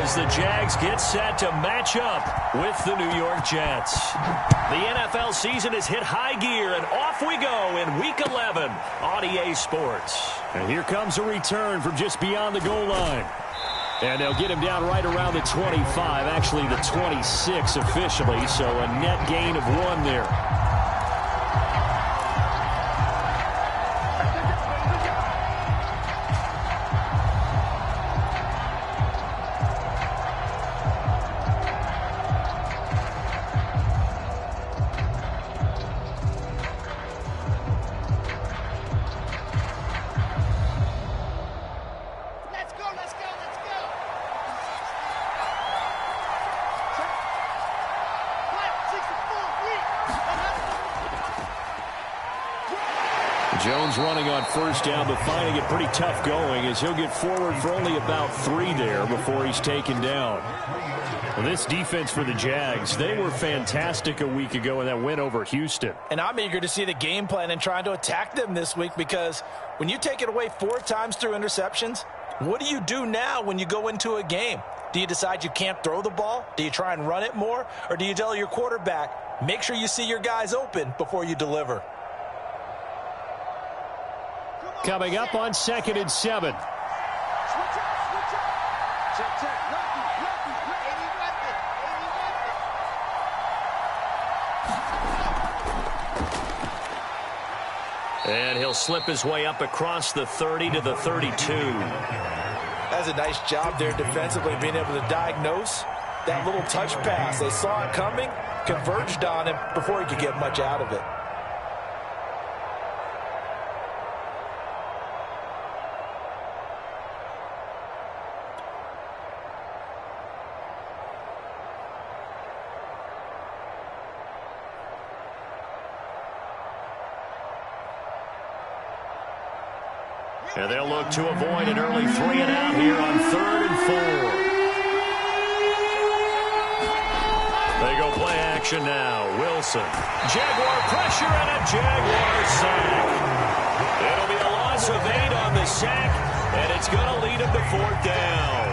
as the Jags get set to match up with the New York Jets. The NFL season has hit high gear, and off we go in Week 11 on EA Sports. And here comes a return from just beyond the goal line. And they'll get him down right around the 25, actually the 26 officially, so a net gain of 1 there. Jones running on first down, but finding it pretty tough going as he'll get forward for only about 3 there before he's taken down. Well, this defense for the Jags, they were fantastic a week ago in that win over Houston. And I'm eager to see the game plan and trying to attack them this week, because when you take it away 4 times through interceptions, what do you do now when you go into a game? Do you decide you can't throw the ball? Do you try and run it more? Or do you tell your quarterback, make sure you see your guys open before you deliver? Coming up on 2nd and 7. And he'll slip his way up across the 30 to the 32. That's a nice job there defensively, being able to diagnose that little touch pass. They saw it coming, converged on him before he could get much out of it. And they'll look to avoid an early 3 and out here on 3rd and 4. They go play action now. Wilson. Jaguar pressure and a Jaguar sack. It'll be a loss of 8 on the sack, and it's going to lead him to 4th down.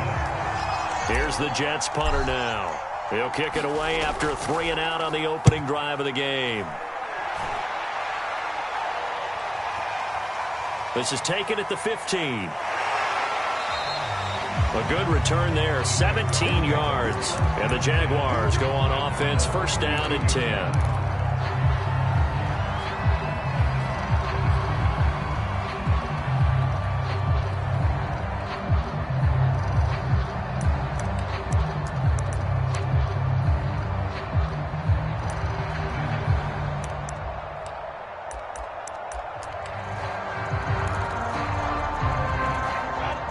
Here's the Jets punter now. He'll kick it away after a 3 and out on the opening drive of the game. This is taken at the 15. A good return there, 17 yards. And the Jaguars go on offense, 1st down and 10.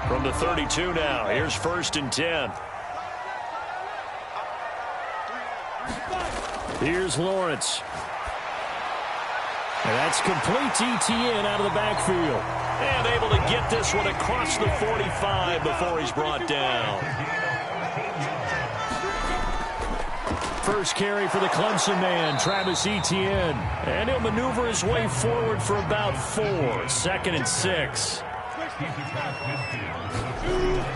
From the 32 now, here's 1st and 10. Here's Lawrence. And that's complete to ETN out of the backfield. And able to get this one across the 45 before he's brought down. First carry for the Clemson man, Travis Etienne. And he'll maneuver his way forward for about 4. 2nd and 6.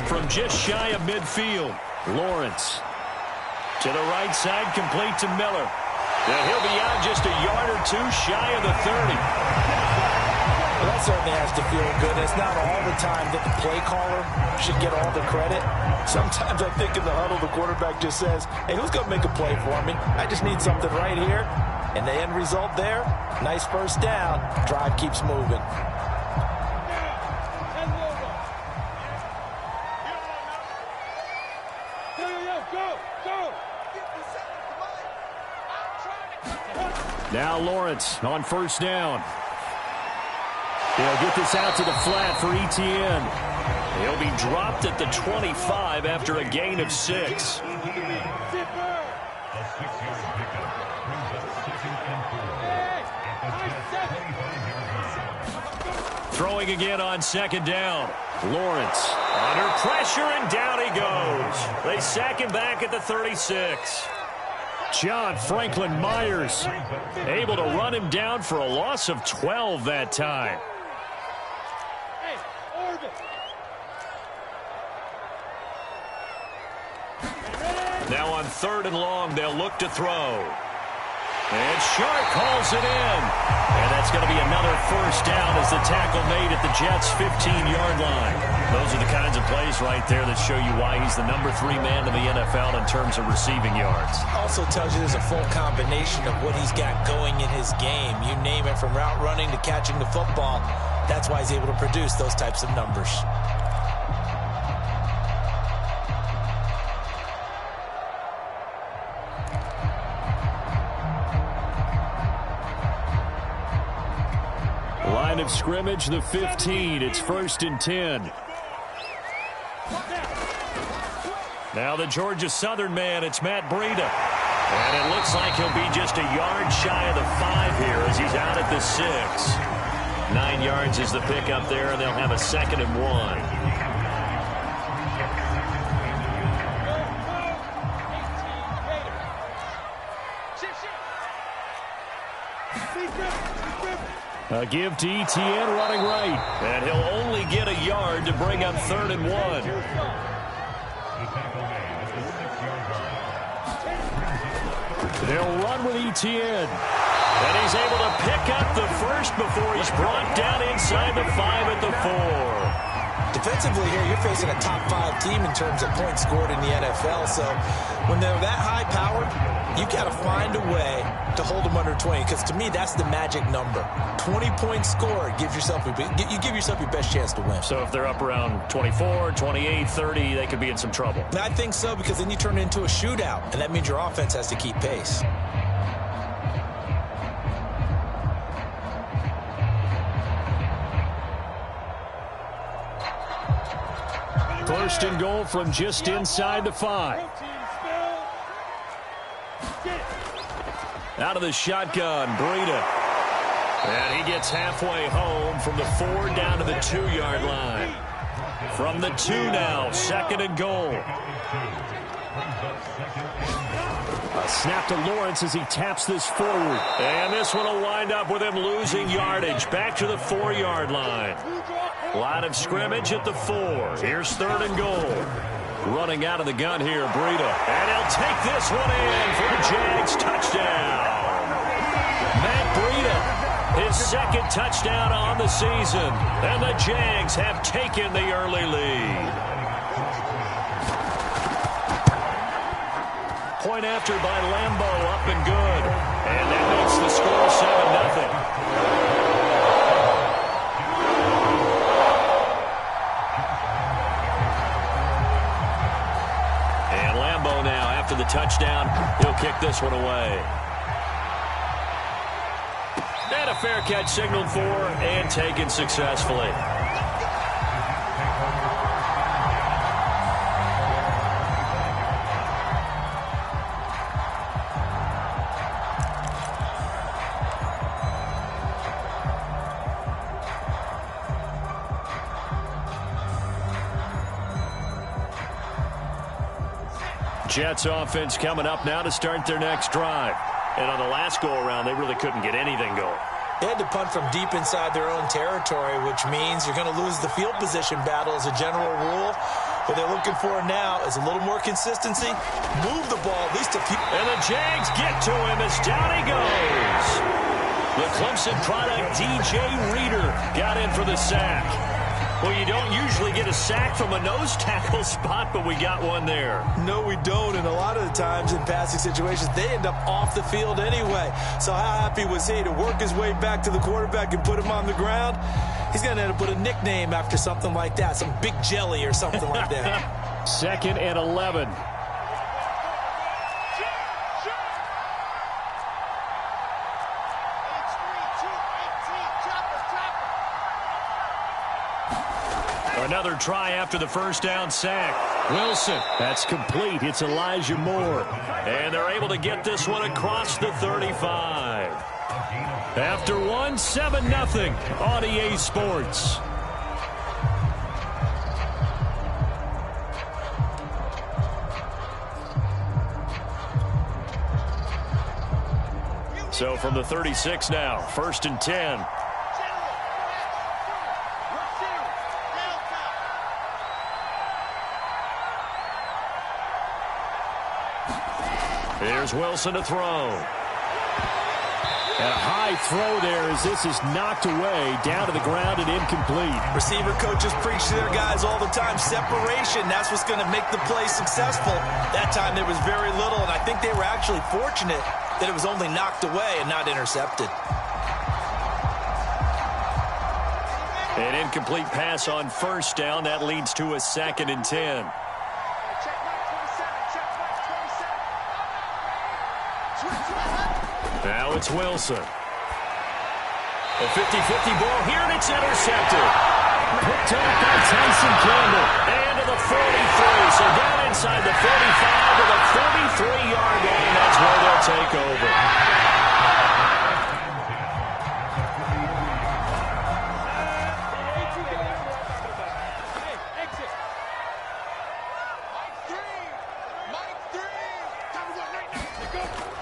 From just shy of midfield, Lawrence. To the right side, complete to Miller. And he'll be out just a yard or 2 shy of the 30. Well, that certainly has to feel good. It's not all the time that the play caller should get all the credit. Sometimes I think in the huddle, the quarterback just says, hey, who's going to make a play for me? I just need something right here. And the end result there, nice 1st down. Drive keeps moving. Now Lawrence on 1st down. He'll get this out to the flat for Etienne. He'll be dropped at the 25 after a gain of 6. Throwing again on 2nd down. Lawrence. Under pressure, and down he goes. They sack him back at the 36. John Franklin Myers able to run him down for a loss of 12 that time. Now on 3rd and long, they'll look to throw. And Shark calls it in. And that's going to be another first down as the tackle made at the Jets' 15-yard line. Those are the kinds of plays right there that show you why he's the number 3 man in the NFL in terms of receiving yards. Also tells you there's a full combination of what he's got going in his game. You name it, from route running to catching the football. That's why he's able to produce those types of numbers. Line of scrimmage, the 15. It's 1st and 10. Now the Georgia Southern man, it's Matt Breida. And it looks like he'll be just a yard shy of the 5 here as he's out at the 6. 9 yards is the pickup there, and they'll have a 2nd and 1. A give to Etienne running right. And he'll only get a yard to bring up 3rd and 1. They'll run with Etienne. And he's able to pick up the first before he's brought down inside the 5 at the 4. Defensively here, you're facing a top 5 team in terms of points scored in the NFL. So when they're that high powered, you got to find a way to hold them under 20, because to me, that's the magic number. 20 points scored, you give yourself your best chance to win. So if they're up around 24, 28, 30, they could be in some trouble. I think so, because then you turn it into a shootout, and that means your offense has to keep pace. First and goal from just inside the 5. Out of the shotgun, Breida. And he gets halfway home from the 4 down to the 2-yard line. From the 2 now, 2nd and goal. A snap to Lawrence as he taps this forward. And this one will wind up with him losing yardage back to the 4-yard line. Line of scrimmage at the 4. Here's 3rd and goal. Running out of the gun here, Breida. And he'll take this one in for a Jags touchdown. Matt Breida, his 2nd touchdown on the season. And the Jags have taken the early lead. Point after by Lambo, up and good. And that makes the score 7-0. After the touchdown, he'll kick this one away. And a fair catch signaled for and taken successfully. Jets offense coming up now to start their next drive. And on the last go-around, they really couldn't get anything going. They had to punt from deep inside their own territory, which means you're going to lose the field position battle as a general rule. What they're looking for now is a little more consistency. Move the ball at least a few. And the Jags get to him as down he goes. The Clemson product, DJ Reader, got in for the sack. Well, you don't usually get a sack from a nose tackle spot, but we got one there. No, we don't, and a lot of the times in passing situations, they end up off the field anyway. So how happy was he to work his way back to the quarterback and put him on the ground? He's going to end up with a nickname after something like that, some Big Jelly or something like that. 2nd and 11. Another try after the first down sack. Wilson. That's complete. It's Elijah Moore. And they're able to get this one across the 35. After one, 7-0 on EA Sports. So from the 36 now, 1st and 10. Here's Wilson to throw. A high throw there as this is knocked away, down to the ground and incomplete. Receiver coaches preach to their guys all the time. Separation, that's what's going to make the play successful. That time there was very little, and I think they were actually fortunate that it was only knocked away and not intercepted. An incomplete pass on first down. That leads to a 2nd and 10. Now it's Wilson. A 50-50 ball here, and it's intercepted. Picked up by Tyson Campbell. And to the 43. So down inside the 45 to the 43-yard line. That's where they'll take over.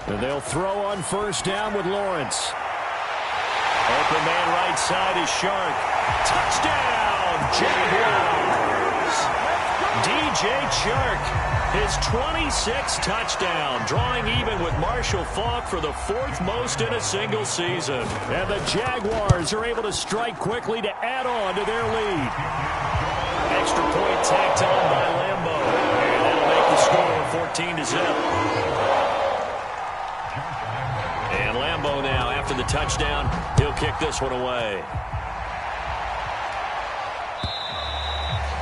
And they'll throw on first down with Lawrence. Open man right side is Shark. Touchdown, Jaguars. DJ Chark, his 26th touchdown, drawing even with Marshall Faulk for the 4th most in a single season. And the Jaguars are able to strike quickly to add on to their lead. Extra point tacked on by Lambo. And that'll make the score 14-0. And Lambo now, after the touchdown, he'll kick this one away.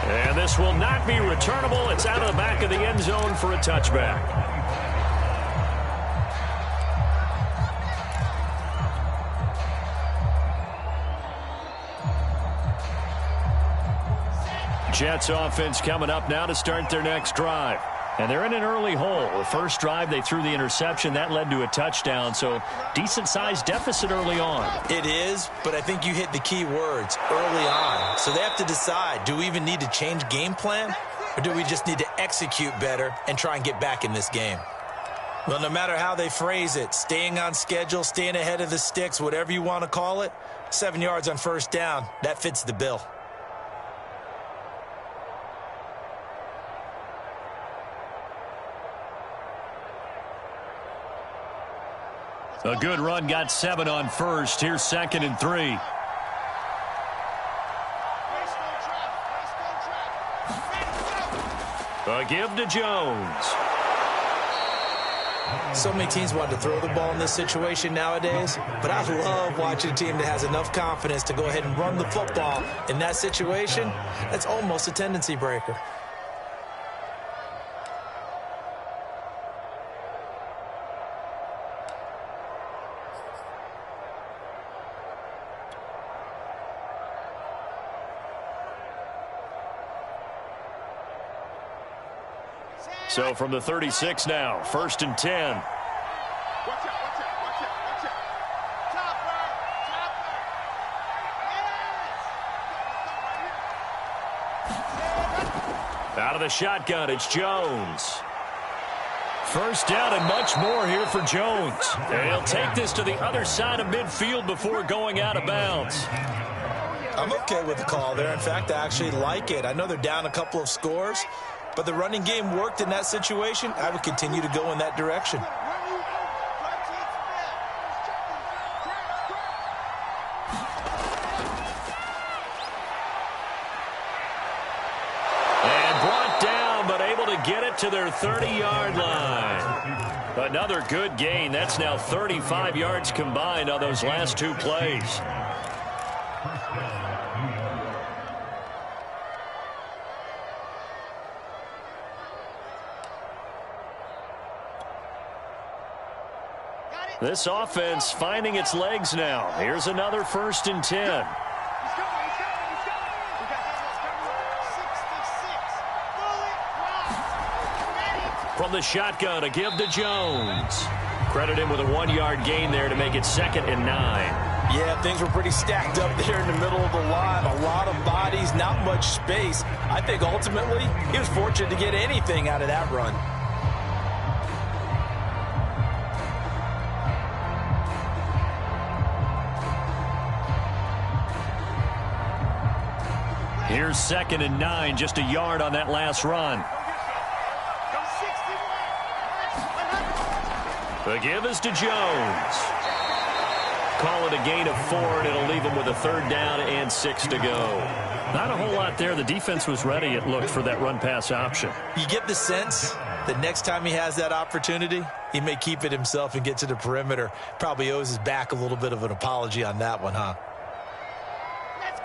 And this will not be returnable. It's out of the back of the end zone for a touchback. Jets offense coming up now to start their next drive. And they're in an early hole. The first drive, they threw the interception. That led to a touchdown, so decent-sized deficit early on. It is, but I think you hit the key words, early on. So they have to decide, do we even need to change game plan, or do we just need to execute better and try and get back in this game? Well, no matter how they phrase it, staying on schedule, staying ahead of the sticks, whatever you want to call it, 7 yards on first down, that fits the bill. A good run got 7 on first. Here's 2nd and 3. A give to Jones. So many teams want to throw the ball in this situation nowadays, but I love watching a team that has enough confidence to go ahead and run the football. In that situation, that's almost a tendency breaker. So from the 36 now, 1st and 10. Out of the shotgun, it's Jones. First down and much more here for Jones. And he'll take this to the other side of midfield before going out of bounds. I'm okay with the call there. In fact, I actually like it. I know they're down a couple of scores, but the running game worked in that situation. I would continue to go in that direction. And brought down, but able to get it to their 30-yard line. Another good gain. That's now 35 yards combined on those last 2 plays. This offense finding its legs now. Here's another 1st and 10. From the shotgun, a give to Jones. Credit him with a 1-yard gain there to make it 2nd and 9. Yeah, things were pretty stacked up there in the middle of the line. A lot of bodies, not much space. I think ultimately he was fortunate to get anything out of that run. Here's 2nd and 9, just a yard on that last run. The give is to Jones. Call it a gain of 4, and it'll leave him with a 3rd down and 6 to go. Not a whole lot there. The defense was ready, it looked, for that run-pass option. You get the sense that next time he has that opportunity, he may keep it himself and get to the perimeter. Probably owes his back a little bit of an apology on that one, huh?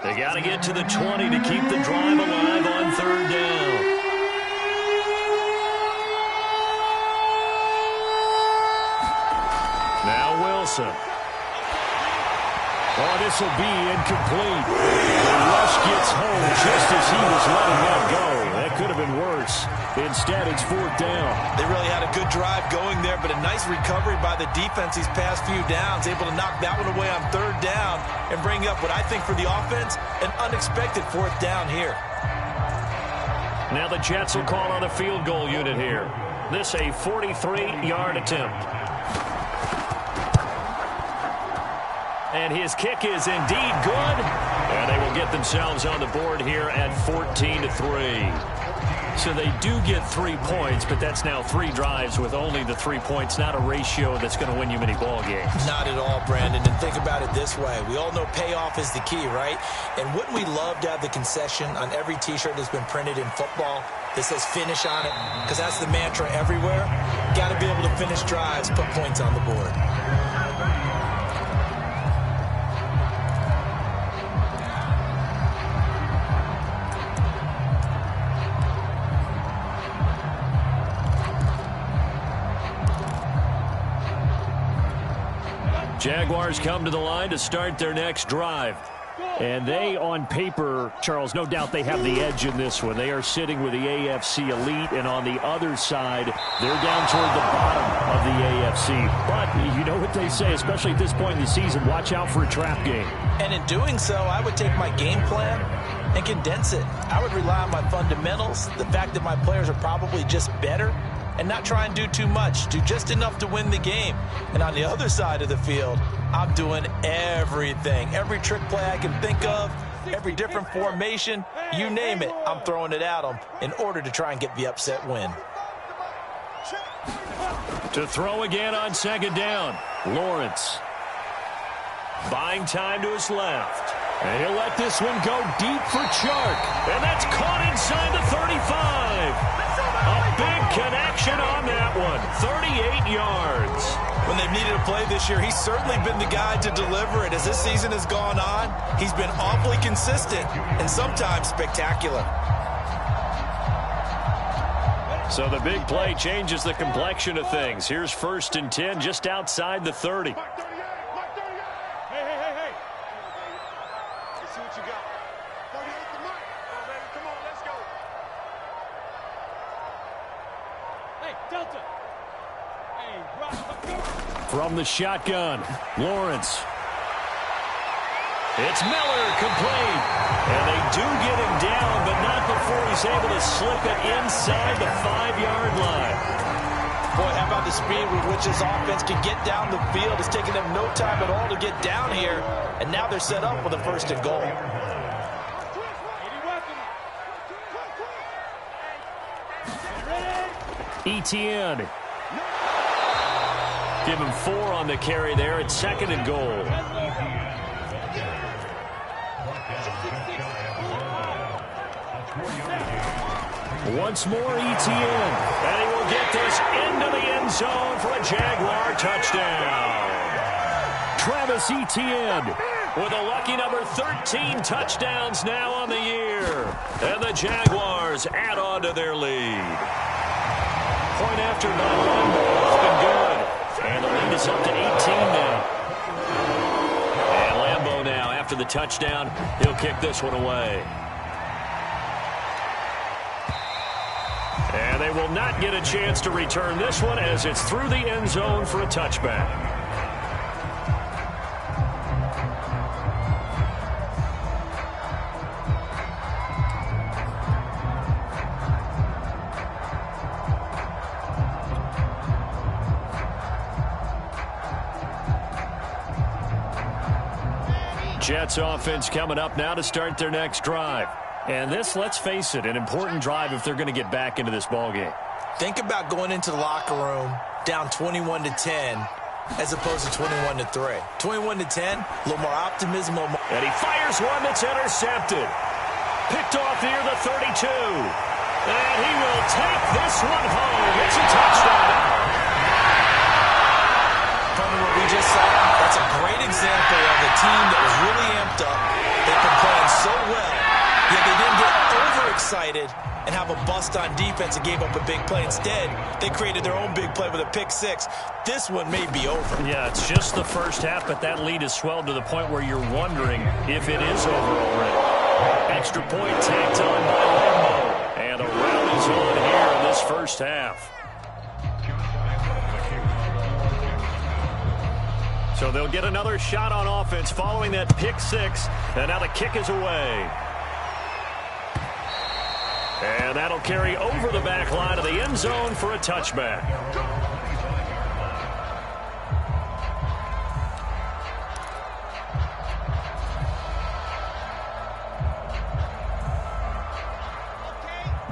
They got to get to the 20 to keep the drive alive on 3rd down. Now Wilson. Oh, this will be incomplete. The rush gets home just as he was letting that go. That could have been worse. Instead, it's 4th down. They really had a good drive going there, but a nice recovery by the defense these past few downs, able to knock that one away on 3rd down and bring up what I think for the offense, an unexpected 4th down here. Now the Jets will call on a field goal unit here. This a 43-yard attempt. And his kick is indeed good. And they will get themselves on the board here at 14-3. So they do get 3 points, but that's now 3 drives with only the 3 points. Not a ratio that's going to win you many ball games. Not at all, Brandon. And think about it this way. We all know payoff is the key, right? And wouldn't we love to have the concession on every T-shirt that's been printed in football that says finish on it? Because that's the mantra everywhere. Got to be able to finish drives, put points on the board. Jaguars come to the line to start their next drive. And they, on paper, Charles, no doubt they have the edge in this one. They are sitting with the AFC elite, and on the other side, they're down toward the bottom of the AFC. But you know what they say, especially at this point in the season, watch out for a trap game. And in doing so, I would take my game plan and condense it. I would rely on my fundamentals, the fact that my players are probably just better, and not try and do too much, do just enough to win the game. And on the other side of the field, I'm doing everything. Every trick play I can think of, every different formation, you name it, I'm throwing it at them in order to try and get the upset win. To throw again on 2nd down, Lawrence. Buying time to his left. And he'll let this one go deep for Chark. And that's caught inside the 35. A big connection on that one. 38 yards. When they've needed a play this year, he's certainly been the guy to deliver it. As this season has gone on, he's been awfully consistent and sometimes spectacular. So the big play changes the complexion of things. Here's 1st and 10 just outside the 30. From the shotgun, Lawrence. It's Miller, complete. And they do get him down, but not before he's able to slip it inside the 5-yard line. Boy, how about the speed with which this offense can get down the field? It's taken them no time at all to get down here, and now they're set up with a 1st and goal. Etienne. Give him 4 on the carry there at 2nd and goal. Once more, Etienne. And he will get this into the end zone for a Jaguar touchdown. Travis Etienne with a lucky number 13 touchdowns now on the year. And the Jaguars add on to their lead. Point after by Lambeau. It's been good. And the lead is up to 18 now. And Lambeau now, after the touchdown, he'll kick this one away. And they will not get a chance to return this one as it's through the end zone for a touchback. Jets offense coming up now to start their next drive. And this, let's face it, an important drive if they're going to get back into this ballgame. Think about going into the locker room down 21-10 as opposed to 21-3. 21-10, a little more optimism. And he fires one that's intercepted. Picked off near the 32. And he will take this one home. It's a touchdown. From what we just saw, that's a great example of a team that was really amped up. They've been playing so well, yet they didn't get overexcited and have a bust on defense and gave up a big play. Instead, they created their own big play with a pick six. This one may be over. Yeah, it's just the first half, but that lead has swelled to the point where you're wondering if it is over already. Extra point tacked on by Lambo. And a rout is on here in this first half. So they'll get another shot on offense following that pick six. And now the kick is away. And that'll carry over the back line of the end zone for a touchback.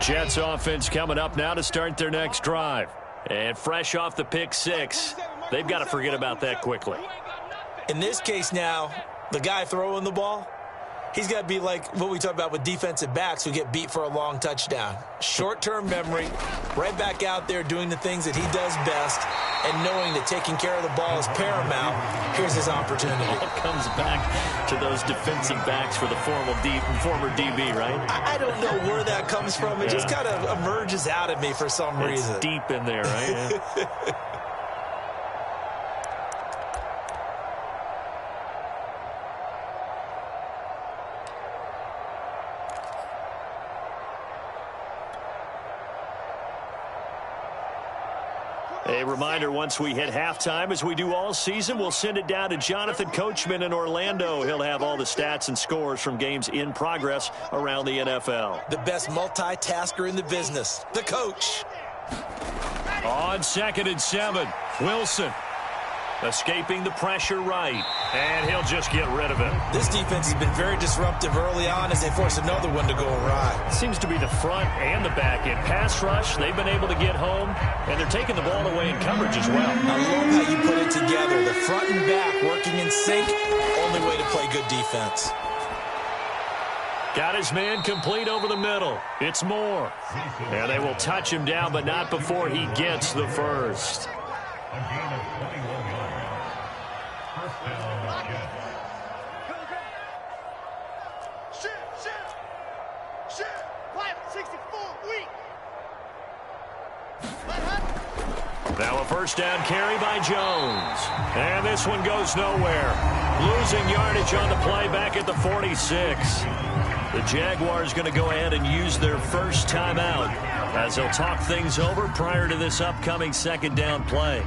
Jets offense coming up now to start their next drive. And fresh off the pick six, they've got to forget about that quickly. In this case now, the guy throwing the ball, he's got to be like what we talk about with defensive backs who get beat for a long touchdown. Short-term memory, right back out there doing the things that he does best, and knowing that taking care of the ball is paramount. Here's his opportunity. It all comes back to those defensive backs for the former DB, right? I don't know where that comes from. It just kind of emerges out of me for some reason. It's deep in there, right? Yeah. A reminder, once we hit halftime, as we do all season, we'll send it down to Jonathan Coachman in Orlando. He'll have all the stats and scores from games in progress around the NFL. The best multitasker in the business, the coach. On 2nd and 7, Wilson escaping the pressure right, and he'll just get rid of it. This defense has been very disruptive early on as they force another one to go awry. Seems to be the front and the back end. Pass rush, they've been able to get home, and they're taking the ball away in coverage as well. I love how you put it together. The front and back working in sync, only way to play good defense. Got his man complete over the middle. It's Moore. And they will touch him down, but not before he gets the first. Now a first down carry by Jones. And this one goes nowhere. Losing yardage on the play back at the 46. The Jaguars going to go ahead and use their first timeout as they'll talk things over prior to this upcoming second down play.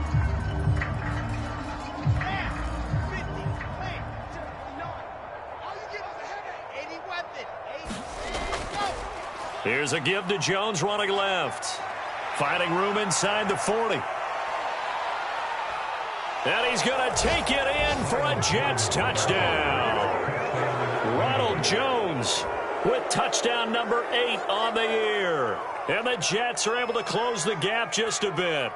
Here's a give to Jones running left. Finding room inside the 40. And he's going to take it in for a Jets touchdown. Ronald Jones with touchdown number 8 on the year. And the Jets are able to close the gap just a bit.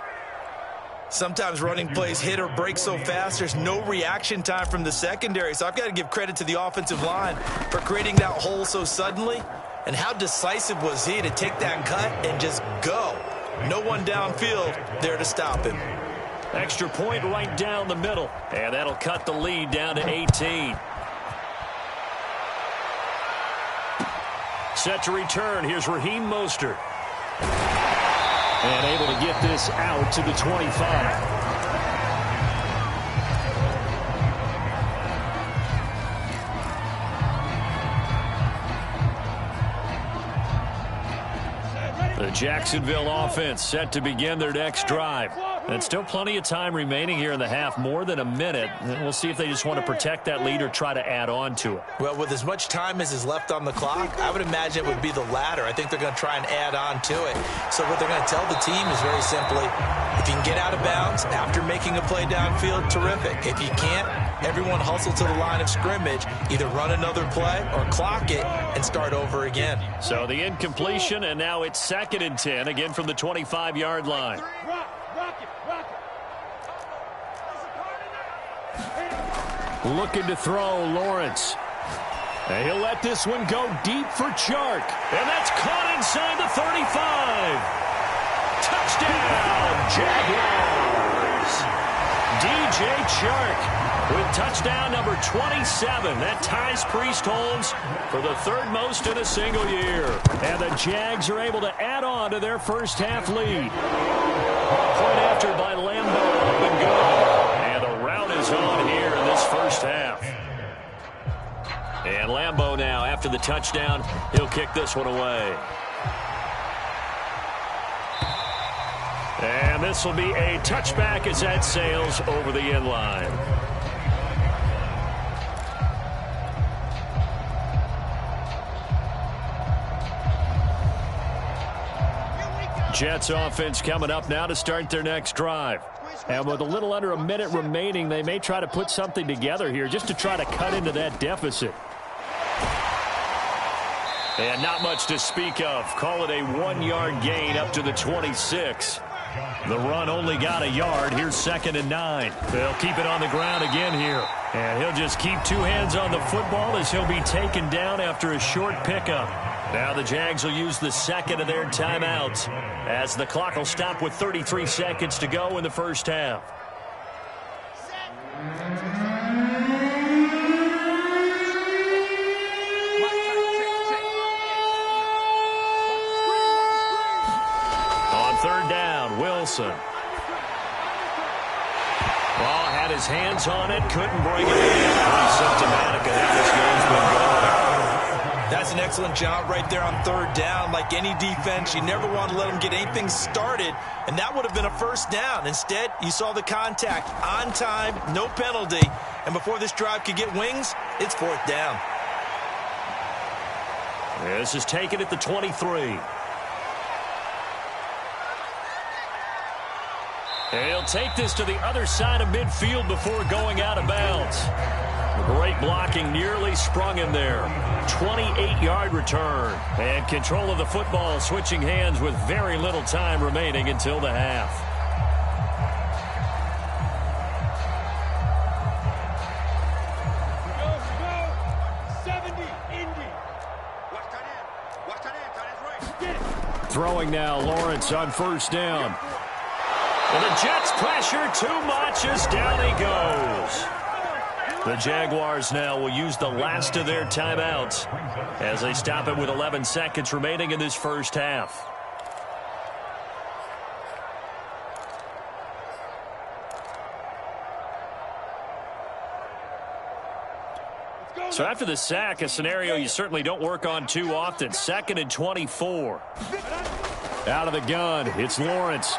Sometimes running plays hit or break so fast, there's no reaction time from the secondary. So I've got to give credit to the offensive line for creating that hole so suddenly. And how decisive was he to take that cut and just go? No one downfield there to stop him. Extra point right down the middle. And that'll cut the lead down to 18. Set to return. Here's Raheem Mostert. And able to get this out to the 25. The Jacksonville offense set to begin their next drive. And still plenty of time remaining here in the half, more than a minute. And we'll see if they just want to protect that lead or try to add on to it. Well, with as much time as is left on the clock, I would imagine it would be the latter. I think they're going to try and add on to it. So what they're going to tell the team is very simply, if you can get out of bounds after making a play downfield, terrific. If you can't, everyone hustle to the line of scrimmage, either run another play or clock it and start over again. So the incompletion, and now it's 2nd and 10, again from the 25-yard line. Looking to throw, Lawrence. And he'll let this one go deep for Chark. And that's caught inside the 35. Touchdown, Jaguars. DJ Chark with touchdown number 27. That ties Priest-Holmes for the third most in a single year. And the Jags are able to add on to their first half lead. Point after by Lambeau, up and good. And the rout is on here in this first half. And Lambeau now, after the touchdown, he'll kick this one away. And this will be a touchback as that sails over the end line. Jets offense coming up now to start their next drive. And with a little under a minute remaining, they may try to put something together here just to try to cut into that deficit. And not much to speak of. Call it a 1-yard gain up to the 26. The run only got a yard. Here's 2nd and 9. They'll keep it on the ground again here. And he'll just keep two hands on the football as he'll be taken down after a short pickup. Now the Jags will use the second of their timeouts as the clock will stop with 33 seconds to go in the first half. On third down, Wilson. Ball had his hands on it, couldn't bring it in. Pretty symptomatic of how this game's been going. That's an excellent job right there on third down. Like any defense, you never want to let them get anything started, and that would have been a first down. Instead, you saw the contact on time, no penalty, and before this drive could get wings, it's fourth down. This is taken at the 23. He'll take this to the other side of midfield before going out of bounds. Great blocking, nearly sprung him there. 28-yard return. And control of the football, switching hands with very little time remaining until the half. Throwing now, Lawrence on first down. And the Jets pressure too much as down he goes. The Jaguars now will use the last of their timeouts as they stop it with 11 seconds remaining in this first half. So after the sack, a scenario you certainly don't work on too often. 2nd and 24. Out of the gun, it's Lawrence.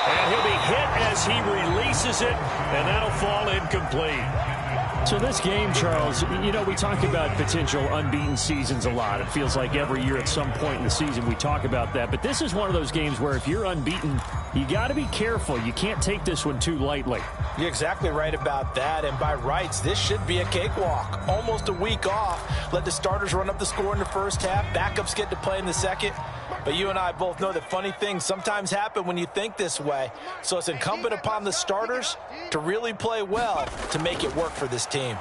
And he'll be hit as he releases it, and that'll fall incomplete. So this game, Charles, you know, we talk about potential unbeaten seasons a lot. It feels like every year at some point in the season we talk about that. But this is one of those games where if you're unbeaten, you got to be careful. You can't take this one too lightly. You're exactly right about that. And by rights, this should be a cakewalk. Almost a week off. Let the starters run up the score in the first half. Backups get to play in the second. But you and I both know that funny things sometimes happen when you think this way. So it's incumbent upon the starters to really play well to make it work for this team.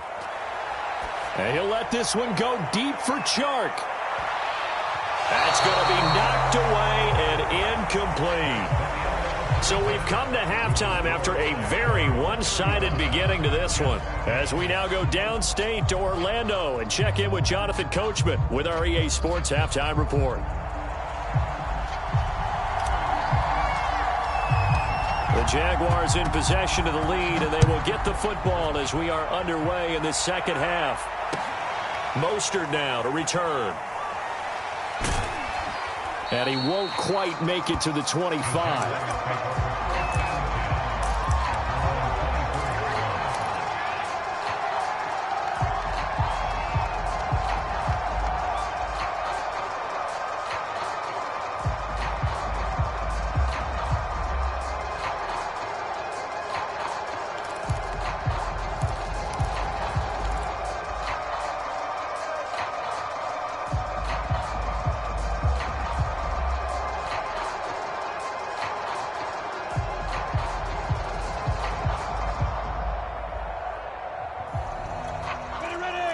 And he'll let this one go deep for Chark. That's going to be knocked away and incomplete. So we've come to halftime after a very one-sided beginning to this one. As we now go downstate to Orlando and check in with Jonathan Coachman with our EA Sports Halftime Report. The Jaguars in possession of the lead, and they will get the football as we are underway in the second half. Mostert now to return. And he won't quite make it to the 25.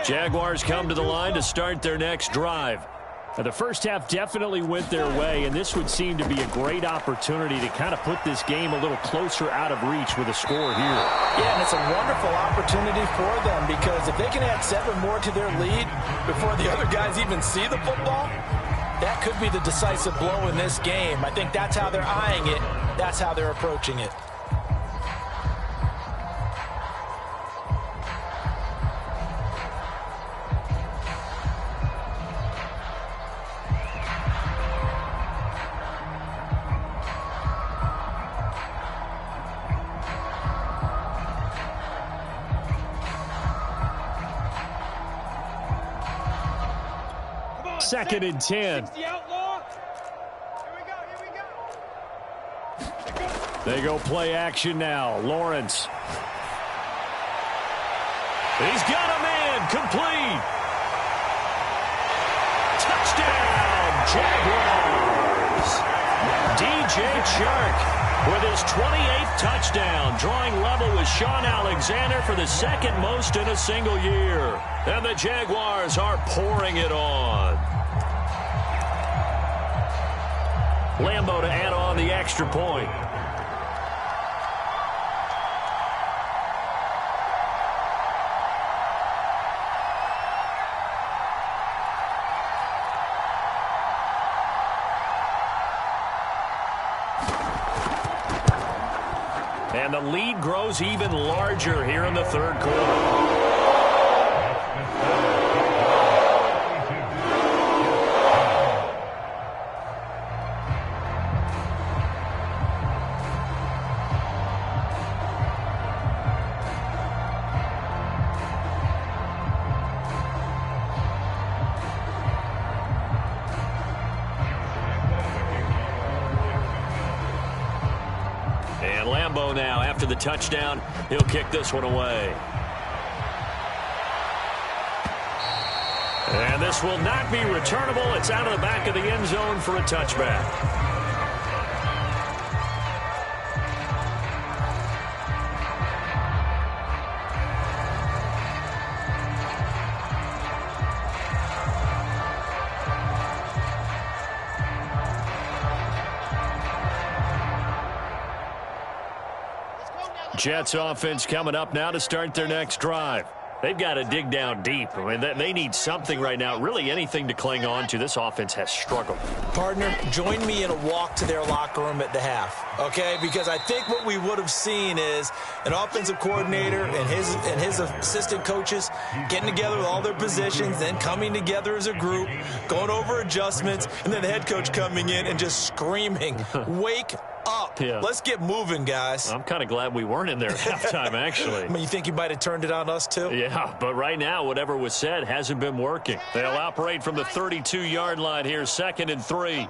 Jaguars come to the line to start their next drive. Now, the first half definitely went their way, and this would seem to be a great opportunity to kind of put this game a little closer out of reach with a score here. Yeah, and it's a wonderful opportunity for them, because if they can add 7 more to their lead before the other guys even see the football, that could be the decisive blow in this game. I think that's how they're eyeing it. That's how they're approaching it. Second and 10. They go play action now. Lawrence. He's got a man. Complete. Touchdown, Jaguars. DJ Chark with his 28th touchdown, drawing level with Sean Alexander for the second most in a single year. And the Jaguars are pouring it on. Lambeau to add on the extra point. And the lead grows even larger here in the third quarter. And Lambeau now, after the touchdown, he'll kick this one away. And this will not be returnable. It's out of the back of the end zone for a touchback. Jets offense coming up now to start their next drive. They've got to dig down deep. I mean, they need something right now, really anything to cling on to. This offense has struggled. Partner, join me in a walk to their locker room at the half, okay? Because I think what we would have seen is an offensive coordinator and his assistant coaches getting together with all their positions, then coming together as a group, going over adjustments, and then the head coach coming in and just screaming, wake up. Yeah. Let's get moving, guys. I'm kind of glad we weren't in there at halftime, actually. I mean, you think you might have turned it on us, too? Yeah, but right now, whatever was said hasn't been working. They'll operate from the 32-yard line here, 2nd and 3.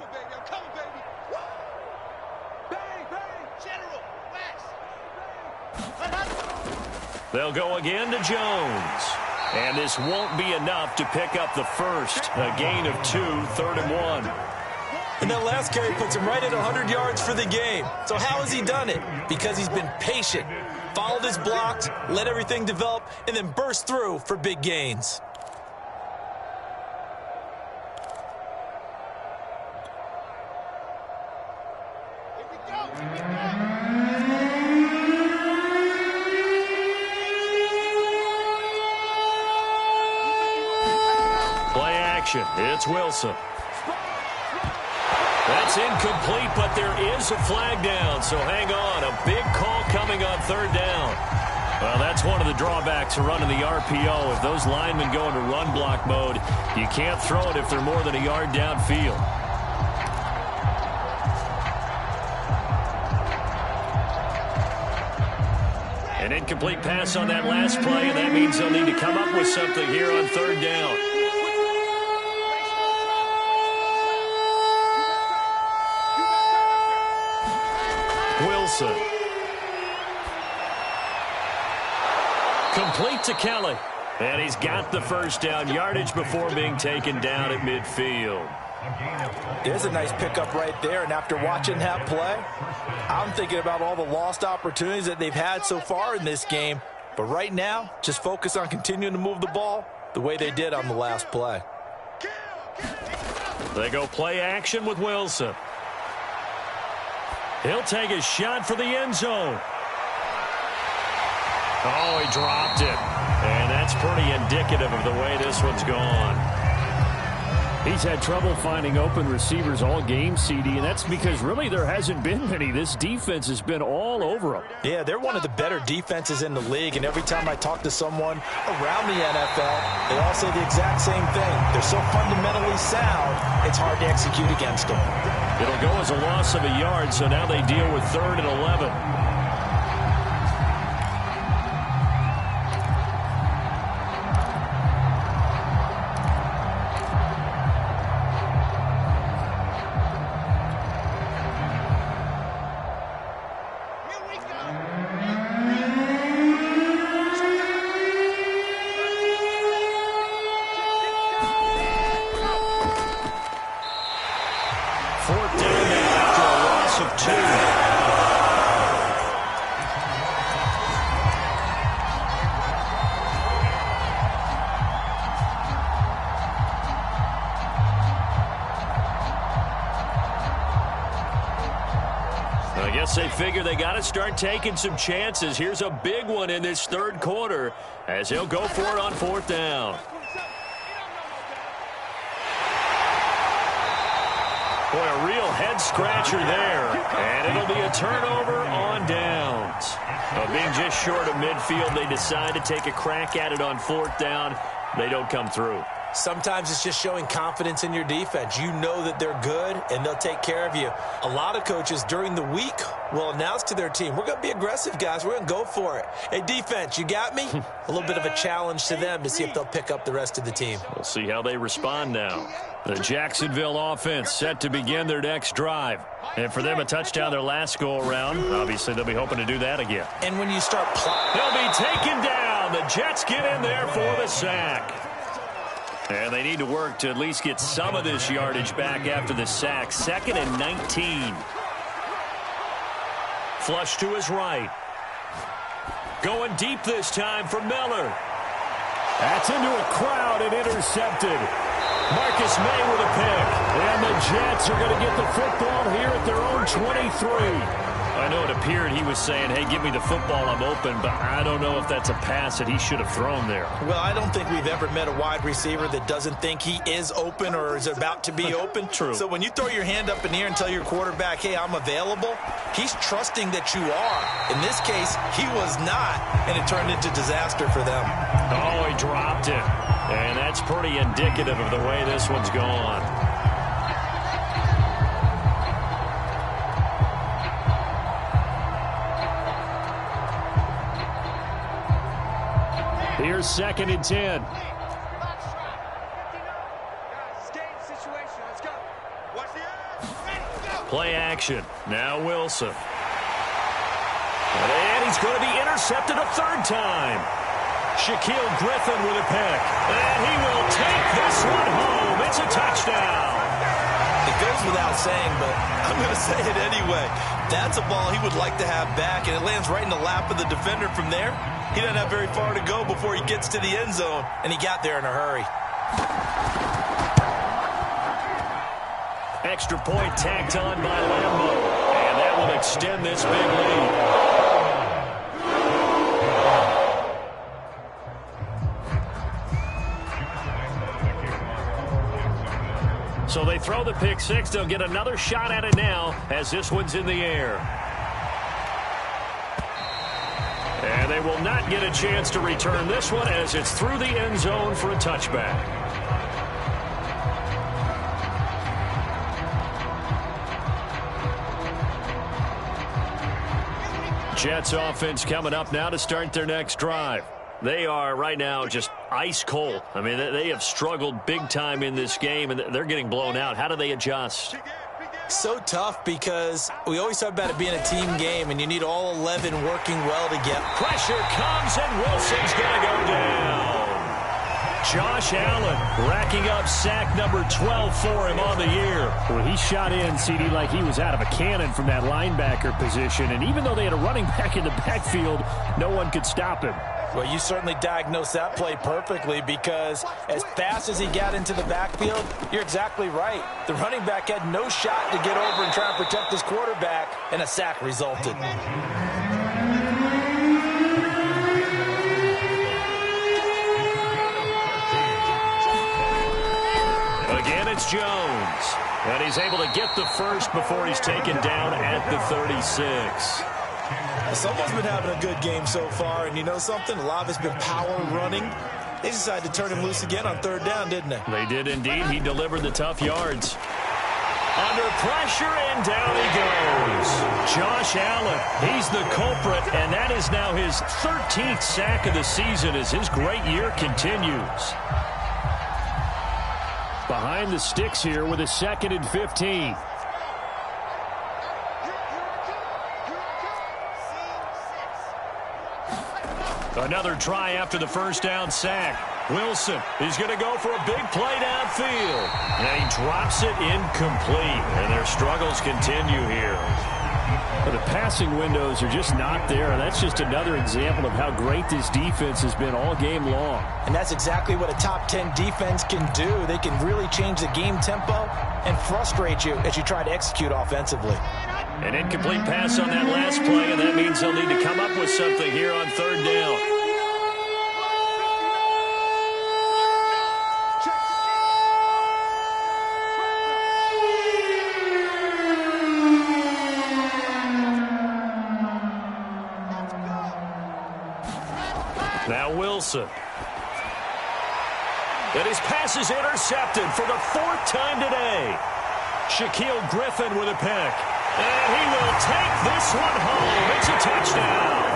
They'll go again to Jones. And this won't be enough to pick up the first. A gain of 2, 3rd and 1. And that last carry puts him right at 100 yards for the game. So how has he done it? Because he's been patient, followed his blocks, let everything develop, and then burst through for big gains. Play action. It's Wilson. That's incomplete, but there is a flag down, so hang on. A big call coming on 3rd down. Well, that's one of the drawbacks of running the RPO. If those linemen go into run block mode, you can't throw it if they're more than a yard downfield. An incomplete pass on that last play, and that means they'll need to come up with something here on 3rd down. Wilson. Complete to Kelly. And he's got the first down, yardage before being taken down at midfield. There's a nice pickup right there, and after watching that play, I'm thinking about all the lost opportunities that they've had so far in this game. But right now, just focus on continuing to move the ball the way they did on the last play. They go play action with Wilson. He'll take a shot for the end zone. Oh, he dropped it. And that's pretty indicative of the way this one's gone. He's had trouble finding open receivers all game, CD, and that's because really there hasn't been many. This defense has been all over him. Yeah, they're one of the better defenses in the league, and every time I talk to someone around the NFL, they all say the exact same thing. They're so fundamentally sound, it's hard to execute against them. It'll go as a loss of a yard, so now they deal with 3rd and 11. They figure they got to start taking some chances. Here's a big one in this 3rd quarter as he'll go for it on 4th down. Boy, a real head-scratcher there. And it'll be a turnover on downs. Being just short of midfield, they decide to take a crack at it on 4th down. They don't come through. Sometimes it's just showing confidence in your defense. You know that they're good, and they'll take care of you. A lot of coaches during the week will announce to their team, we're going to be aggressive, guys. We're going to go for it. Hey, defense, you got me? A little bit of a challenge to them to see if they'll pick up the rest of the team. We'll see how they respond now. The Jacksonville offense set to begin their next drive. And for them, a touchdown their last go-around. Obviously, they'll be hoping to do that again. And when you start they'll be taken down. The Jets get in there for the sack. And they need to work to at least get some of this yardage back after the sack. 2nd and 19. Flush to his right. Going deep this time for Miller. That's into a crowd and intercepted. Marcus May with a pick. And the Jets are going to get the football here at their own 23. I know it appeared he was saying, hey, give me the football, I'm open, but I don't know if that's a pass that he should have thrown there. Well, I don't think we've ever met a wide receiver that doesn't think he is open or is about to be open. True. So when you throw your hand up in the air and tell your quarterback, hey, I'm available, he's trusting that you are. In this case, he was not, and it turned into disaster for them. Oh, he dropped it. And that's pretty indicative of the way this one's gone. Here's 2nd and 10. Play action. Now Wilson. And he's going to be intercepted a 3rd time. Shaquille Griffin with a pick. And he will take this one home. It's a touchdown. It goes without saying, but I'm going to say it anyway. That's a ball he would like to have back, and it lands right in the lap of the defender from there. He doesn't have very far to go before he gets to the end zone, and he got there in a hurry. Extra point tacked on by Lambo, and that will extend this big lead. So they throw the pick six. They'll get another shot at it now as this one's in the air. And they will not get a chance to return this one as it's through the end zone for a touchback. Jets offense coming up now to start their next drive. They are right now just ice cold. I mean, they have struggled big time in this game, and they're getting blown out. How do they adjust? So tough because we always talk about it being a team game, and you need all 11 working well together. Pressure comes, and Wilson's going to go down. Josh Allen racking up sack number 12 for him on the year. Well, he shot in, CD, like he was out of a cannon from that linebacker position, and even though they had a running back in the backfield, no one could stop him. Well, you certainly diagnosed that play perfectly because as fast as he got into the backfield, you're exactly right. The running back had no shot to get over and try and protect his quarterback, and a sack resulted. Again, it's Jones. And he's able to get the first before he's taken down at the 36. Someone's been having a good game so far, and you know something? A lot of it's been power running. They decided to turn him loose again on third down, didn't they? They did indeed. He delivered the tough yards. Under pressure, and down he goes. Josh Allen, he's the culprit, and that is now his 13th sack of the season as his great year continues. Behind the sticks here with a 2nd and 15. Another try after the first down sack. Wilson is going to go for a big play downfield. And he drops it incomplete. And their struggles continue here. But the passing windows are just not there. And that's just another example of how great this defense has been all game long. And that's exactly what a top 10 defense can do. They can really change the game tempo and frustrate you as you try to execute offensively. An incomplete pass on that last play, and that means they'll need to come up with something here on third down. Now Wilson. And his pass is intercepted for the 4th time today. Shaquille Griffin with a pick. And he will take this one home. It's a touchdown.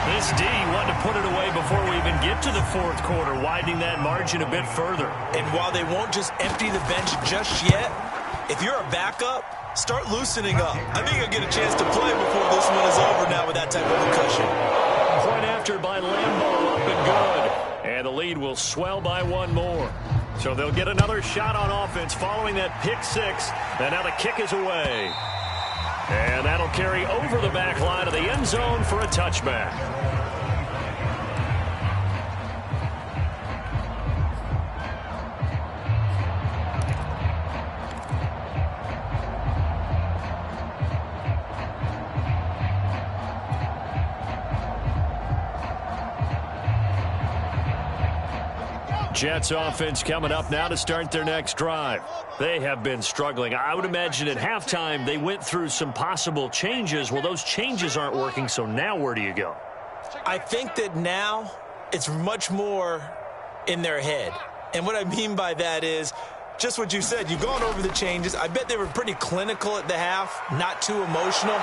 This D wanted to put it away before we even get to the 4th quarter, widening that margin a bit further. And while they won't just empty the bench just yet, if you're a backup, start loosening up. I think you'll get a chance to play before this one is over now with that type of concussion. Point after by Lambeau, up and good. And the lead will swell by one more. So they'll get another shot on offense following that pick six. And now the kick is away. And that'll carry over the back line of the end zone for a touchback. Jets offense coming up now to start their next drive. They have been struggling. I would imagine at halftime they went through some possible changes. Well, those changes aren't working, so now where do you go? I think that now it's much more in their head. And what I mean by that is just what you said. You've gone over the changes. I bet they were pretty clinical at the half, not too emotional.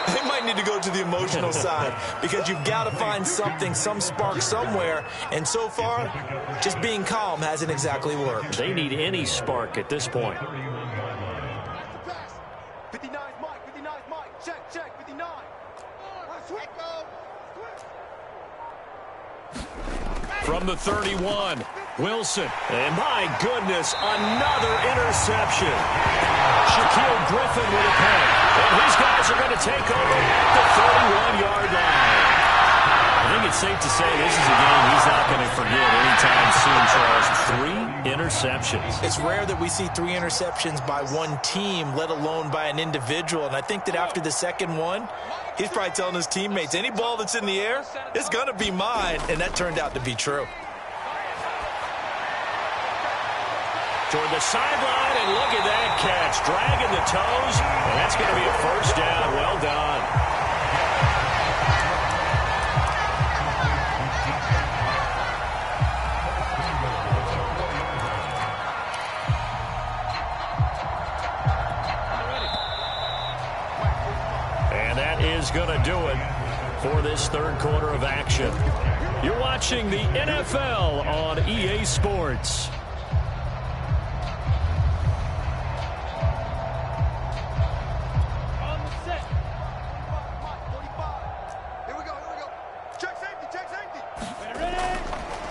They might need to go to the emotional side because you've got to find something, some spark somewhere. And so far, just being calm hasn't exactly worked. They need any spark at this point. 59 Mike, check, 59. From the 31, Wilson. And my goodness, another interception. Shaquille Griffin with a pick. And his guys are going to take over at the 31-yard line. I think it's safe to say this is a game he's not going to forget anytime soon, Charles. 3 interceptions. It's rare that we see 3 interceptions by one team, let alone by an individual. And I think that after the second one, he's probably telling his teammates, any ball that's in the air, it's going to be mine. And that turned out to be true. Toward the sideline, and look at that catch. Dragging the toes, and that's going to be a first down. Well done. And that is going to do it for this third quarter of action. You're watching the NFL on EA Sports.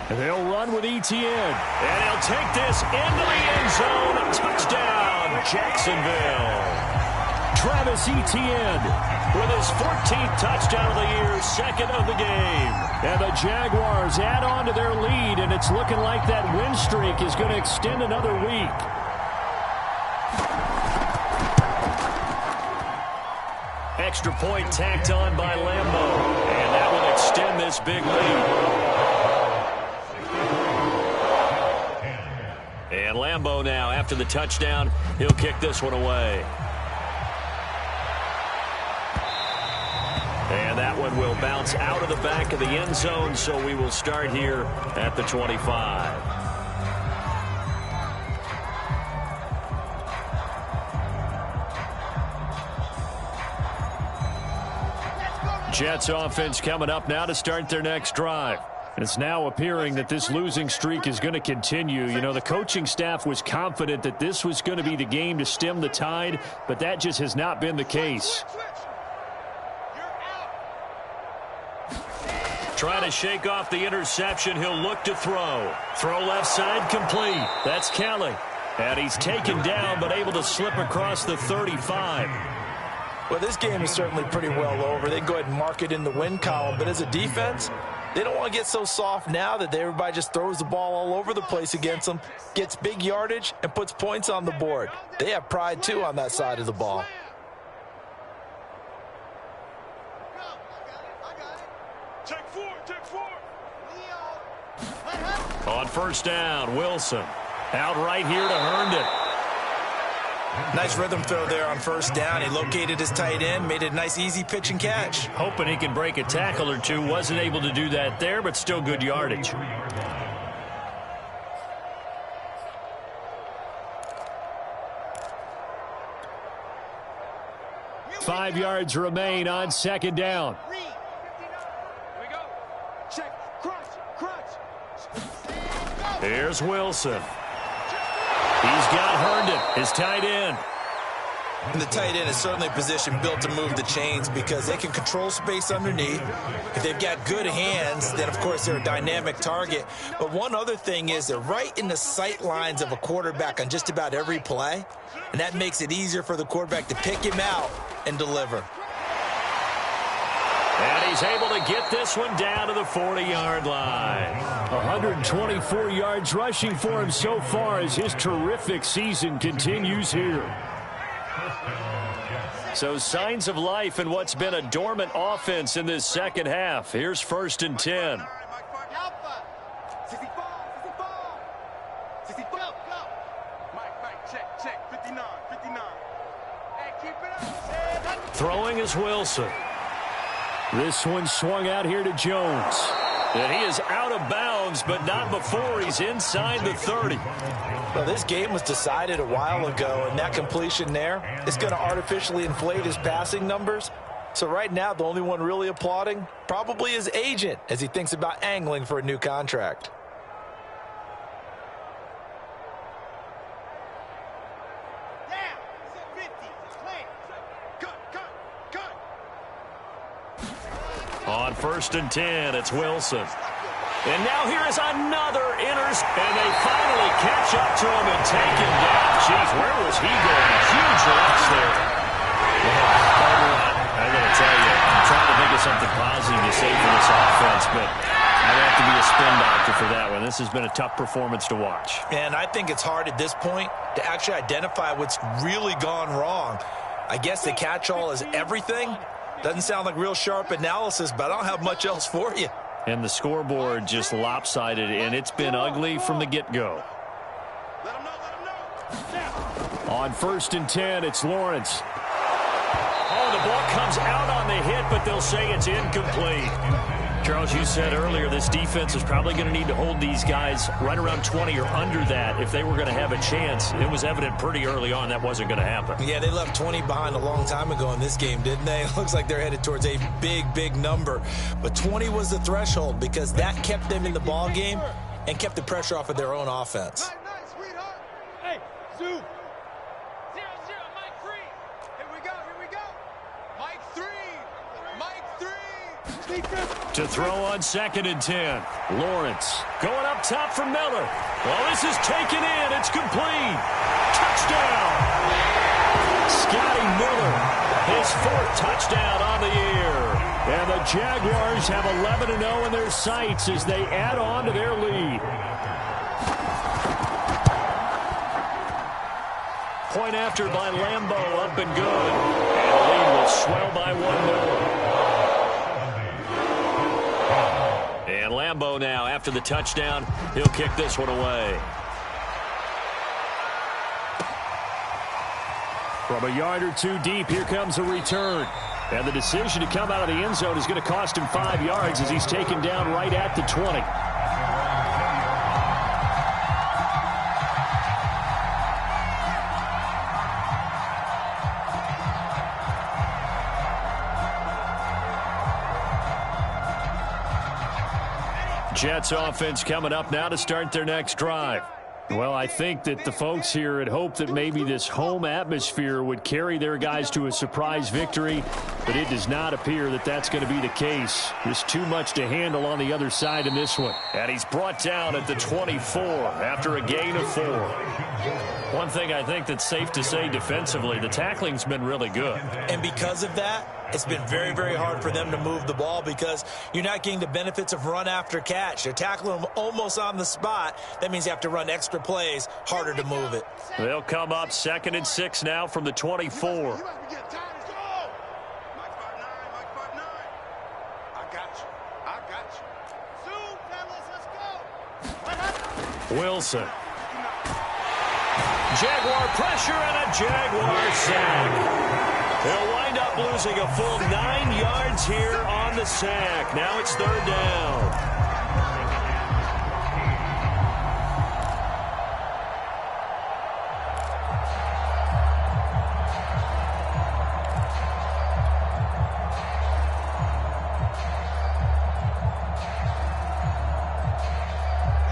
They'll run with Etienne, and he'll take this into the end zone. Touchdown, Jacksonville. Travis Etienne with his 14th touchdown of the year, second of the game. And the Jaguars add on to their lead, and it's looking like that win streak is going to extend another week. Extra point tacked on by Lambeau, and that will extend this big lead. And Lambeau now, after the touchdown, he'll kick this one away. And that one will bounce out of the back of the end zone, so we will start here at the 25. Jets offense coming up now to start their next drive. It's now appearing that this losing streak is going to continue. You know, the coaching staff was confident that this was going to be the game to stem the tide, but that just has not been the case. Trying to shake off the interception. He'll look to throw. Throw left side complete. That's Kelly. And he's taken down but able to slip across the 35. Well, this game is certainly pretty well over. They can go ahead and mark it in the win column. But as a defense, they don't want to get so soft now that everybody just throws the ball all over the place against them, gets big yardage, and puts points on the board. They have pride, too, on that side of the ball. On first down, Wilson. Out right here to Herndon. Nice rhythm throw there on first down. He located his tight end, made it a nice easy pitch and catch. Hoping he can break a tackle or two. Wasn't able to do that there, but still good yardage. Five yards remain on second down. Here's Wilson. He's got Herndon, his tight end. And the tight end is certainly a position built to move the chains because they can control space underneath. If they've got good hands, then, of course, they're a dynamic target. But one other thing is they're right in the sight lines of a quarterback on just about every play, and that makes it easier for the quarterback to pick him out and deliver. And he's able to get this one down to the 40-yard line. 124 yards rushing for him so far as his terrific season continues here. So signs of life in what's been a dormant offense in this second half. Here's first and 10. Throwing is Wilson. This one swung out here to Jones. And he is out of bounds, but not before he's inside the 30. Well, this game was decided a while ago, and that completion there is going to artificially inflate his passing numbers. So right now, the only one really applauding probably his agent as he thinks about angling for a new contract. On first and 10, it's Wilson. And now here is another interception. And they finally catch up to him and take him down. Jeez, where was he going? Huge loss there. I got to tell you, I'm trying to think of something positive to say for this offense, but I'd have to be a spin doctor for that one. This has been a tough performance to watch. And I think it's hard at this point to actually identify what's really gone wrong. I guess the catch-all is everything. Doesn't sound like real sharp analysis, but I don't have much else for you. And the scoreboard just lopsided, and it's been ugly from the get-go. On first and 10, it's Lawrence. Oh, the ball comes out on the hit, but they'll say it's incomplete. Charles, you said earlier this defense is probably going to need to hold these guys right around 20 or under that if they were going to have a chance. It was evident pretty early on that wasn't going to happen. Yeah, they left 20 behind a long time ago in this game, didn't they? It looks like they're headed towards a big, big number. But 20 was the threshold because that kept them in the ball game and kept the pressure off of their own offense. Hey, Zoo. 0-0, Mike 3. Here we go. Mike 3. To throw on second and 10. Lawrence going up top for Miller. Well, this is taken in. It's complete. Touchdown. Scotty Miller, his 4th touchdown on the year. And the Jaguars have 11-0 in their sights as they add on to their lead. Point after by Lambeau, up and good. And the lead will swell by 1 more. And Lambeau now, after the touchdown, he'll kick this one away. From a yard or 2 deep, here comes a return. And the decision to come out of the end zone is going to cost him 5 yards as he's taken down right at the 20. Jets offense coming up now to start their next drive. Well, I think that the folks here had hoped that maybe this home atmosphere would carry their guys to a surprise victory, but it does not appear that that's going to be the case. There's too much to handle on the other side in this one. And he's brought down at the 24 after a gain of 4. One thing I think that's safe to say defensively, the tackling's been really good. And because of that, it's been very, very hard for them to move the ball because you're not getting the benefits of run after catch. They're tackling them almost on the spot. That means you have to run extra plays, harder to move it. They'll come up 2nd and 6 now from the 24. Wilson. Jaguar pressure and a Jaguar sack. They'll wind up losing a full 9 yards here on the sack. Now it's 3rd down.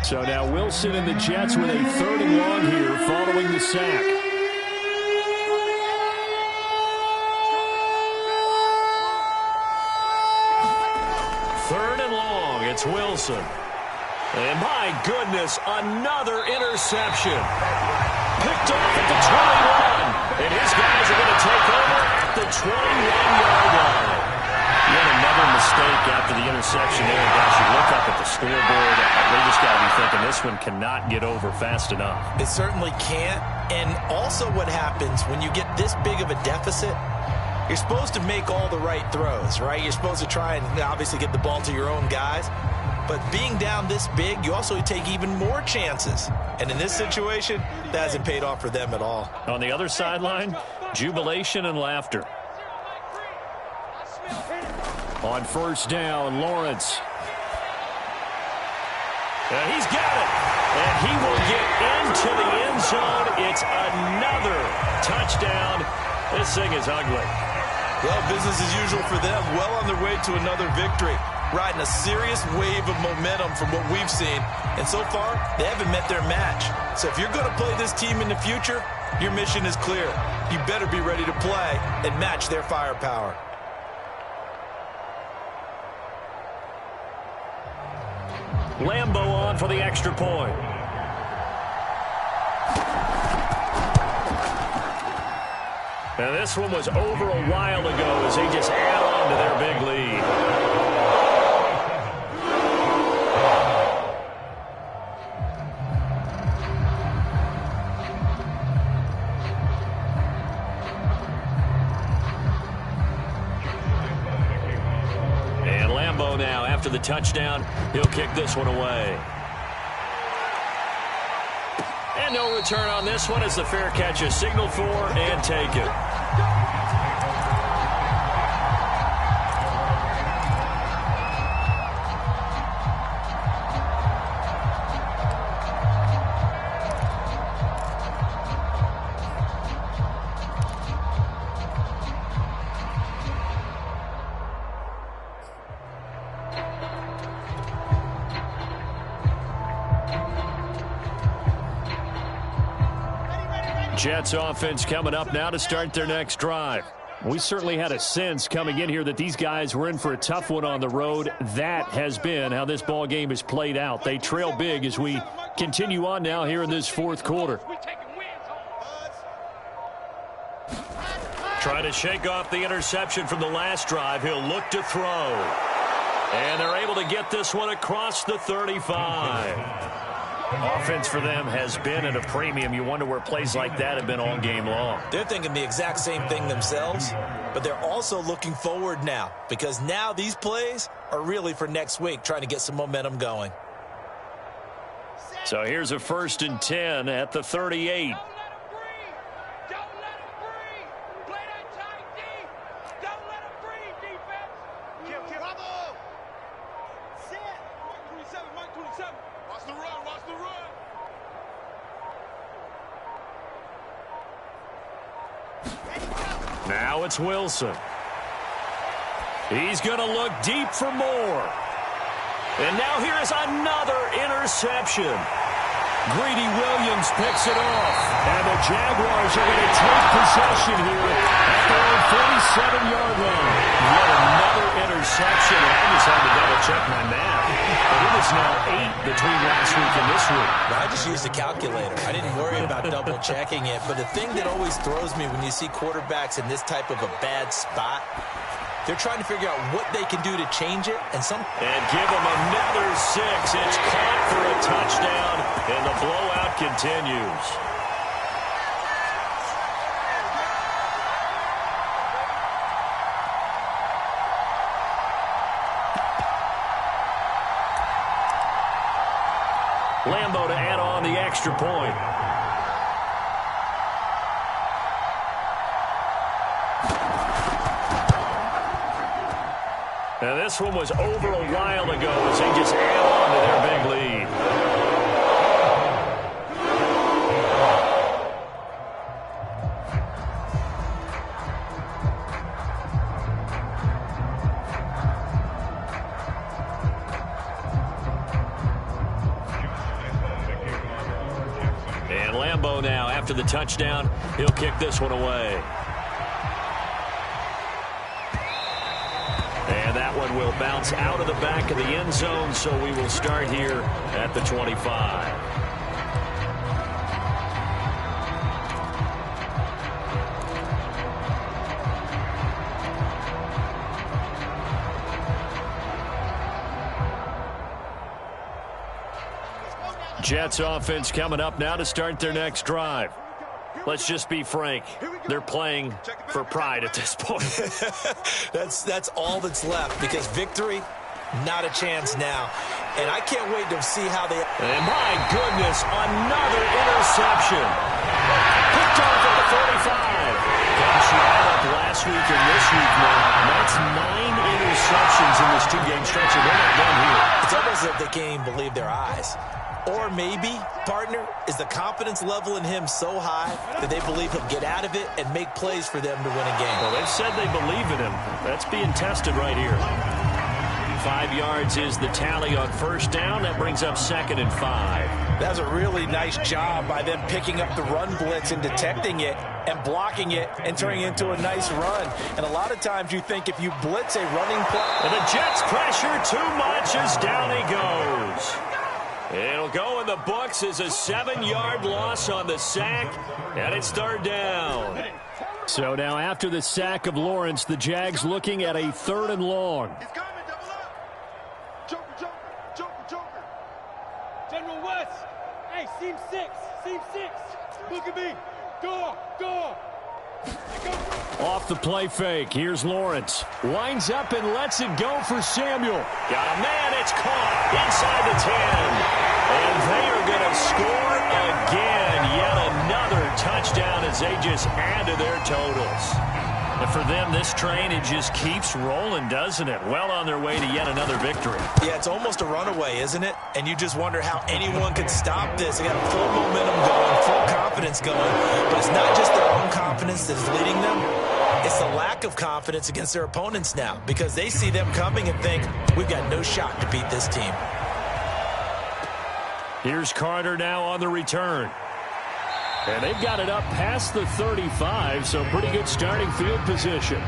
So now Wilson and the Jets with a 3rd and long here following the sack. 3rd and long, it's Wilson. And my goodness, another interception. Picked off at the 21. And his guys are going to take over at the 21-yard line. Yet another mistake after the interception there. Gosh, you look up at the scoreboard. They just got to be thinking this one cannot get over fast enough. It certainly can't. And also what happens when you get this big of a deficit, you're supposed to make all the right throws, right? You're supposed to try and obviously get the ball to your own guys. But being down this big, you also take even more chances. And in this situation, that hasn't paid off for them at all. On the other sideline, jubilation and laughter. On 1st down, Lawrence. And he's got it. And he will get into the end zone. It's another touchdown. This thing is ugly. Well, business as usual for them. Well on their way to another victory. Riding a serious wave of momentum from what we've seen. And so far, they haven't met their match. So if you're going to play this team in the future, your mission is clear. You better be ready to play and match their firepower. Lambeau on for the extra point. And this one was over a while ago as they just add on to their big lead. And Lambeau now, after the touchdown, he'll kick this one away. And no return on this one as the fair catch is signaled for and taken. Jets offense coming up now to start their next drive. We certainly had a sense coming in here that these guys were in for a tough one on the road. That has been how this ball game is played out. They trail big as we continue on now here in this 4th quarter. Trying to shake off the interception from the last drive. He'll look to throw. And they're able to get this one across the 35. Offense for them has been at a premium. You wonder where plays like that have been all game long. They're thinking the exact same thing themselves, but they're also looking forward now because now these plays are really for next week, trying to get some momentum going. So here's a 1st and 10 at the 38. Now it's Wilson. He's going to look deep for more. And now here is another interception. Greedy Williams picks it off. And the Jaguars are going to take possession here at their own 47-yard line. Yet another interception. I just had to double-check my math. But it is now 8 between last week and this week. I just used a calculator. I didn't worry about double-checking it. But the thing that always throws me when you see quarterbacks in this type of a bad spot, they're trying to figure out what they can do to change it. And give them another 6. It's caught for a touchdown, and the blowout continues. Lambo to add on the extra point. Now this one was over a while ago as they just add on to their big lead. And Lambo now, after the touchdown, he'll kick this one away. And that one will bounce out of the back of the end zone, so we will start here at the 25. Jets offense coming up now to start their next drive. Let's just be frank. They're playing for pride at this point. That's all that's left because victory, not a chance now. And I can't wait to see how they... And my goodness, another interception. Picked off at the 45. Gosh, you add up last week and this week now. That's 9 interceptions in this 2-game stretch, and they're not done here. It's almost as if they can't even believe their eyes. Or maybe, partner, is the confidence level in him so high that they believe he'll get out of it and make plays for them to win a game. Well, they've said they believe in him. That's being tested right here. 5 yards is the tally on first down. That brings up 2nd and 5. That's a really nice job by them picking up the run blitz and detecting it and blocking it and turning it into a nice run. And a lot of times you think if you blitz a running play... And the Jets pressure too much as down he goes. It'll go in the books as a 7-yard loss on the sack, and it's 3rd down. So now after the sack of Lawrence, the Jags looking at a 3rd and long. He's coming, double up. Joker, Joker, Joker, Joker. General West. Hey, seam 6, seam 6. Look at me. Door. Off the play fake. Here's Lawrence. Winds up and lets it go for Samuel. Got a man. It's caught inside the 10. And they are going to score again. Yet another touchdown as they just add to their totals. And for them, this train, it just keeps rolling, doesn't it? Well on their way to yet another victory. Yeah, it's almost a runaway, isn't it? And you just wonder how anyone could stop this. They got full momentum going, full confidence going. But it's not just their own confidence that is leading them. It's the lack of confidence against their opponents now because they see them coming and think, we've got no shot to beat this team. Here's Carter now on the return. And they've got it up past the 35, so pretty good starting field position.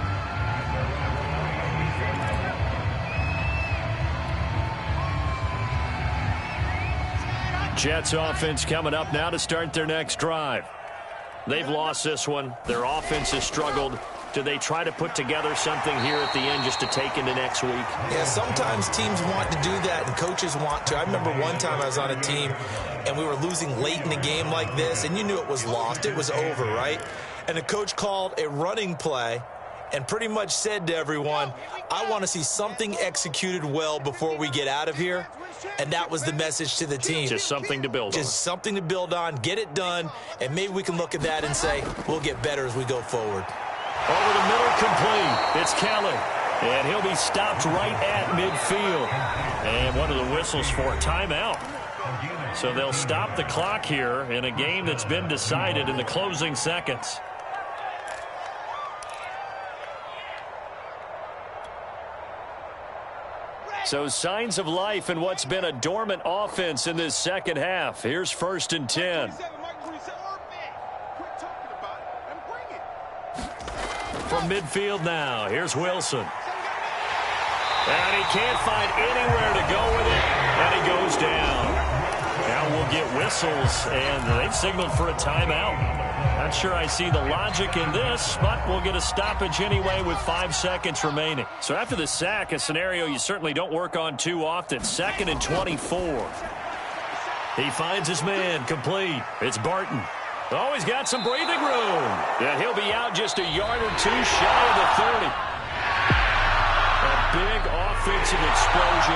Jets offense coming up now to start their next drive. They've lost this one. Their offense has struggled. do they try to put together something here at the end just to take into next week? Yeah, sometimes teams want to do that and coaches want to. I remember one time I was on a team and we were losing late in the game like this, and you knew it was lost. It was over, right? And the coach called a running play and pretty much said to everyone, I want to see something executed well before we get out of here. And that was the message to the team. Just something to build on. Just something to build on, get it done, and maybe we can look at that and say, we'll get better as we go forward. Over the middle, complete. It's Kelly. And he'll be stopped right at midfield. And one of the whistles for a timeout. So they'll stop the clock here in a game that's been decided in the closing seconds. So signs of life in what's been a dormant offense in this second half. Here's 1st and 10. From midfield now, here's Wilson. And he can't find anywhere to go with it, and he goes down. Now we'll get whistles, and they've signaled for a timeout. Not sure I see the logic in this, but we'll get a stoppage anyway with 5 seconds remaining. So after the sack, a scenario you certainly don't work on too often. 2nd and 24. He finds his man, complete. It's Barton. Oh, he's got some breathing room. Yeah, he'll be out just a yard or two shy of the 30. A big offensive explosion.